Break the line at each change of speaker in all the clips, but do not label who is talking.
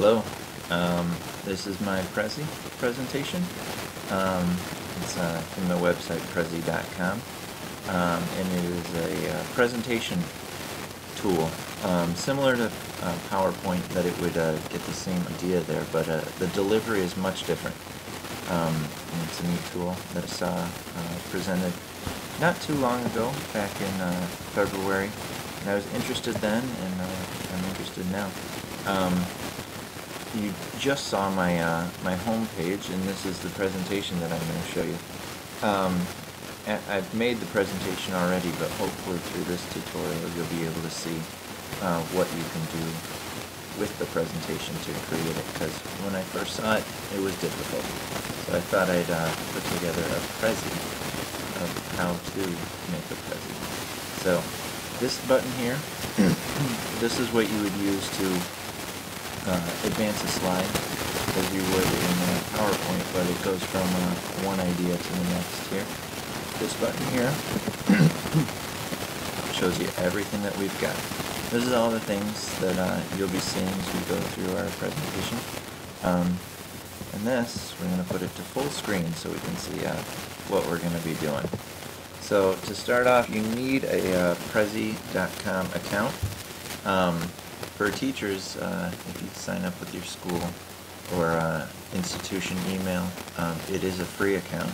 Hello, this is my Prezi presentation. It's from the website prezi.com, and it is a presentation tool similar to PowerPoint, that it would get the same idea there, but the delivery is much different. And it's a neat tool that I saw presented not too long ago, back in February, and I was interested then, and I'm interested now. You just saw my my home page, and this is the presentation that I'm going to show you. I've made the presentation already, but hopefully through this tutorial you'll be able to see what you can do with the presentation to create it, because when I first saw it, it was difficult. So I thought I'd put together a Prezi of how to make a Prezi. So this button here, this is what you would use to advance a slide as you would in PowerPoint, but it goes from one idea to the next here. This button here shows you everything that we've got. This is all the things that you'll be seeing as we go through our presentation. And this, we're going to put it to full screen so we can see what we're going to be doing. So to start off, you need a Prezi.com account. For teachers, if you sign up with your school or institution email, it is a free account,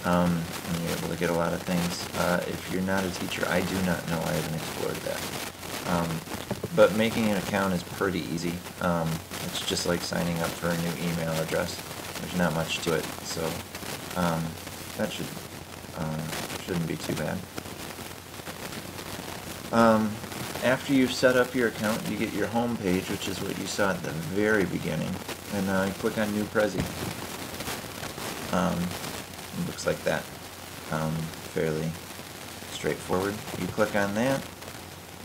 and you're able to get a lot of things. If you're not a teacher, I do not know, I haven't explored that. But making an account is pretty easy. It's just like signing up for a new email address. There's not much to it, so that shouldn't be too bad. After you've set up your account, you get your home page, which is what you saw at the very beginning, and you click on New Prezi. It looks like that. Fairly straightforward. You click on that,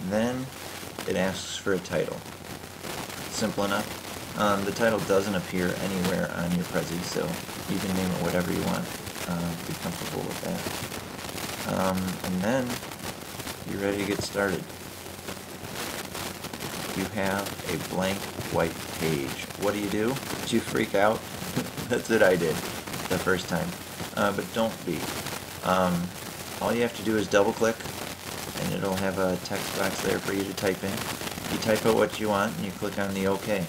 and then it asks for a title. Simple enough. The title doesn't appear anywhere on your Prezi, so you can name it whatever you want. Be comfortable with that. And then you're ready to get started. You have a blank white page. What do? Did you freak out? That's what I did the first time. But don't be. All you have to do is double click, and it'll have a text box there for you to type in. You type out what you want, and you click on the OK.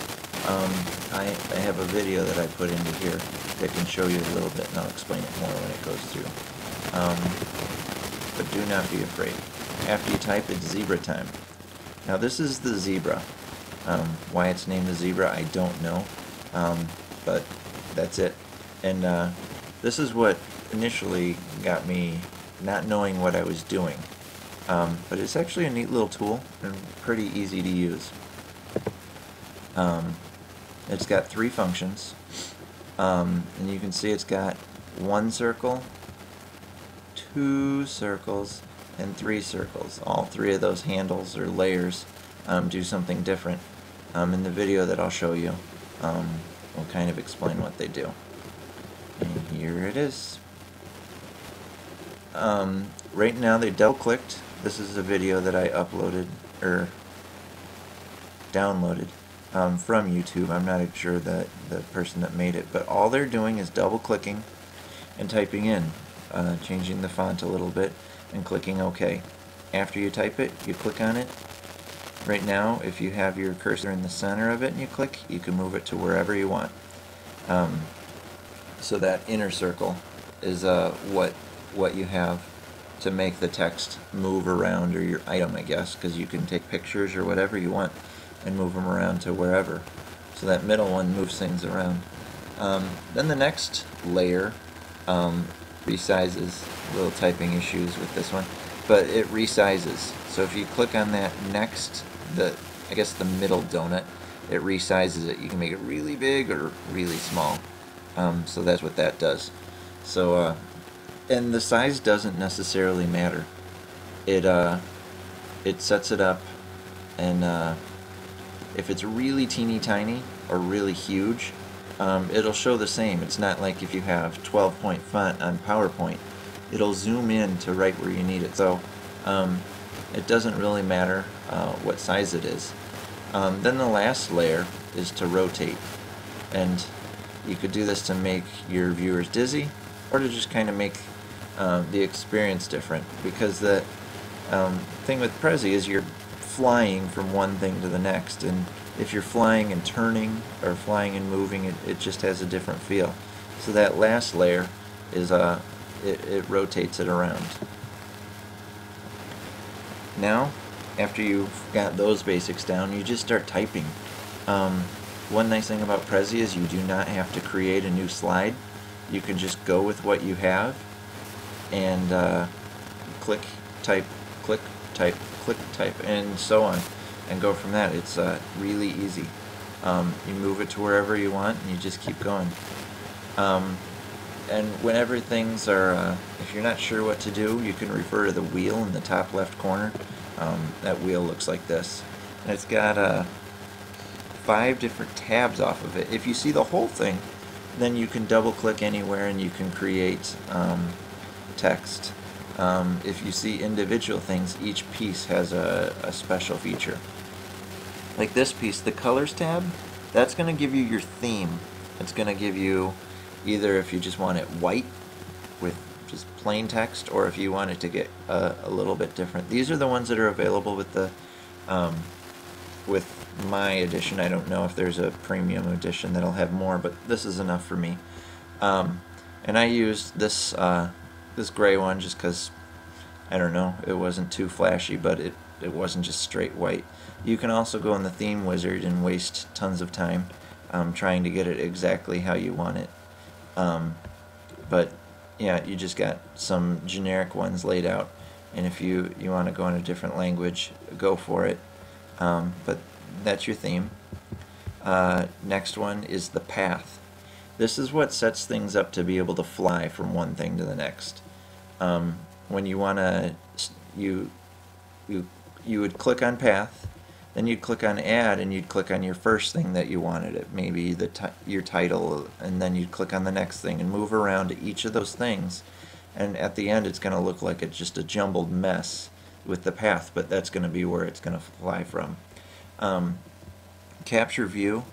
I have a video that I put into here that can show you a little bit, and I'll explain it more when it goes through. But do not be afraid. After you type, it's zebra time. Now this is the zebra. Why it's named the zebra, I don't know, but that's it. And this is what initially got me not knowing what I was doing. But it's actually a neat little tool and pretty easy to use. It's got 3 functions, and you can see it's got 1 circle, 2 circles, and 3 circles. All 3 of those handles or layers do something different. In the video that I'll show you, we'll kind of explain what they do. And here it is. Right now they double clicked. This is a video that I uploaded or downloaded from YouTube. I'm not sure the person that made it, but all they're doing is double clicking and typing in, changing the font a little bit, and clicking OK. After you type it, you click on it. Right now, if you have your cursor in the center of it and you click, you can move it to wherever you want. So that inner circle is what you have to make the text move around, or your item, I guess, because you can take pictures or whatever you want and move them around to wherever. So that middle one moves things around. Then the next layer resizes. Little typing issues with this one, but it resizes. So if you click on that next, I guess the middle donut, it resizes it. You can make it really big or really small. So that's what that does. So and the size doesn't necessarily matter. It sets it up, and if it's really teeny tiny or really huge, it'll show the same. It's not like if you have 12-point font on PowerPoint, it'll zoom in to right where you need it. So it doesn't really matter what size it is. Then the last layer is to rotate, and you could do this to make your viewers dizzy, or to just kind of make the experience different, because the thing with Prezi is you're flying from one thing to the next, and if you're flying and turning or flying and moving, it just has a different feel. So that last layer is it rotates it around. Now, after you've got those basics down, you just start typing. One nice thing about Prezi is you do not have to create a new slide. You can just go with what you have and click, type, click, type, click, type, and so on, and go from that. It's really easy. You move it to wherever you want, and you just keep going. And whenever things are, if you're not sure what to do, you can refer to the wheel in the top left corner. That wheel looks like this. And it's got 5 different tabs off of it. If you see the whole thing, then you can double click anywhere and you can create text. If you see individual things, each piece has a special feature. Like this piece, the colors tab, that's going to give you your theme. It's going to give you either if you just want it white with just plain text, or if you want it to get a little bit different. These are the ones that are available with the with my edition. I don't know if there's a premium edition that'll have more, but this is enough for me. And I used this this gray one just because, I don't know, it wasn't too flashy, but it wasn't just straight white. You can also go in the theme wizard and waste tons of time trying to get it exactly how you want it. But yeah, you just got some generic ones laid out, and if you want to go in a different language, go for it. But that's your theme. Next one is the path. This is what sets things up to be able to fly from one thing to the next. When you want to, you would click on path, then you'd click on add, and you'd click on your first thing that you wanted it, maybe your title, and then you'd click on the next thing and move around to each of those things, and at the end it's going to look like it's just a jumbled mess with the path, but that's going to be where it's going to fly from. Capture view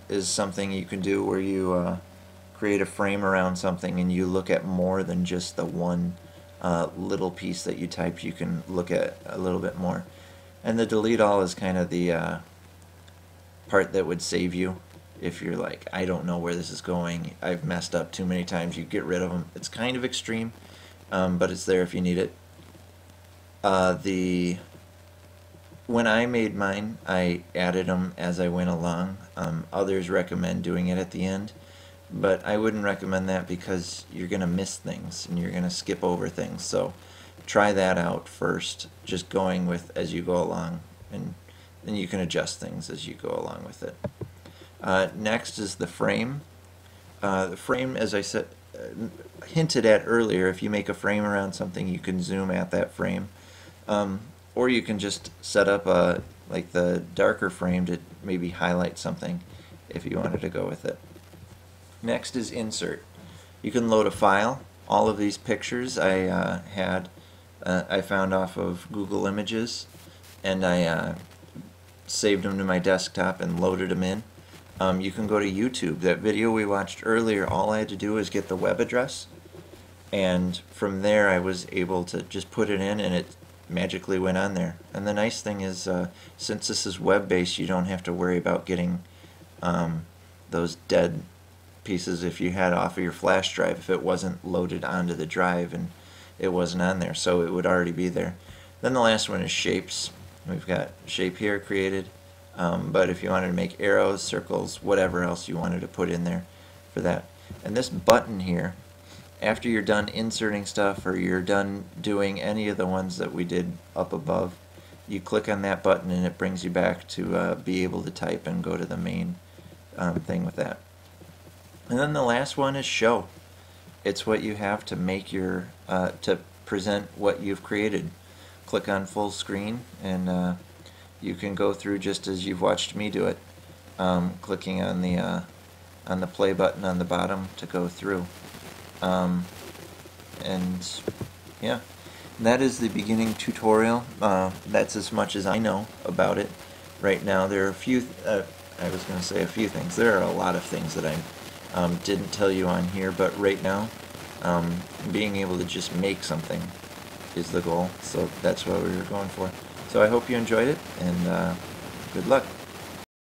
is something you can do where you create a frame around something and you look at more than just the one little piece that you typed. You can look at a little bit more. And the delete all is kind of the part that would save you if you're like, I don't know where this is going, I've messed up too many times. You get rid of them. It's kind of extreme, but it's there if you need it. When I made mine, I added them as I went along. Others recommend doing it at the end, but I wouldn't recommend that because you're going to miss things and you're going to skip over things. So try that out first, just going with as you go along, and then you can adjust things as you go along with it. Next is the frame. The frame, as I said, hinted at earlier, if you make a frame around something, you can zoom at that frame. Or you can just set up like the darker frame to maybe highlight something if you wanted to go with it. Next is insert. You can load a file. All of these pictures I I found off of Google Images, and I saved them to my desktop and loaded them in. You can go to YouTube. That video we watched earlier, all I had to do was get the web address, and from there I was able to just put it in and it magically went on there. And the nice thing is, since this is web-based, you don't have to worry about getting those dead pieces if you had off of your flash drive, if it wasn't loaded onto the drive and it wasn't on there, so it would already be there. Then the last one is shapes. We've got shape here created, but if you wanted to make arrows, circles, whatever else you wanted to put in there for that. And this button here, after you're done inserting stuff or you're done doing any of the ones that we did up above, you click on that button and it brings you back to be able to type and go to the main thing with that. And then the last one is show. It's what you have to make your to present what you've created. Click on full screen and you can go through just as you've watched me do it, clicking on the play button on the bottom to go through. And yeah, that is the beginning tutorial. That's as much as I know about it. right now. There are a few, I was going to say a few things. There are a lot of things that I didn't tell you on here, but right now, being able to just make something is the goal, so that's what we were going for. So I hope you enjoyed it, and good luck.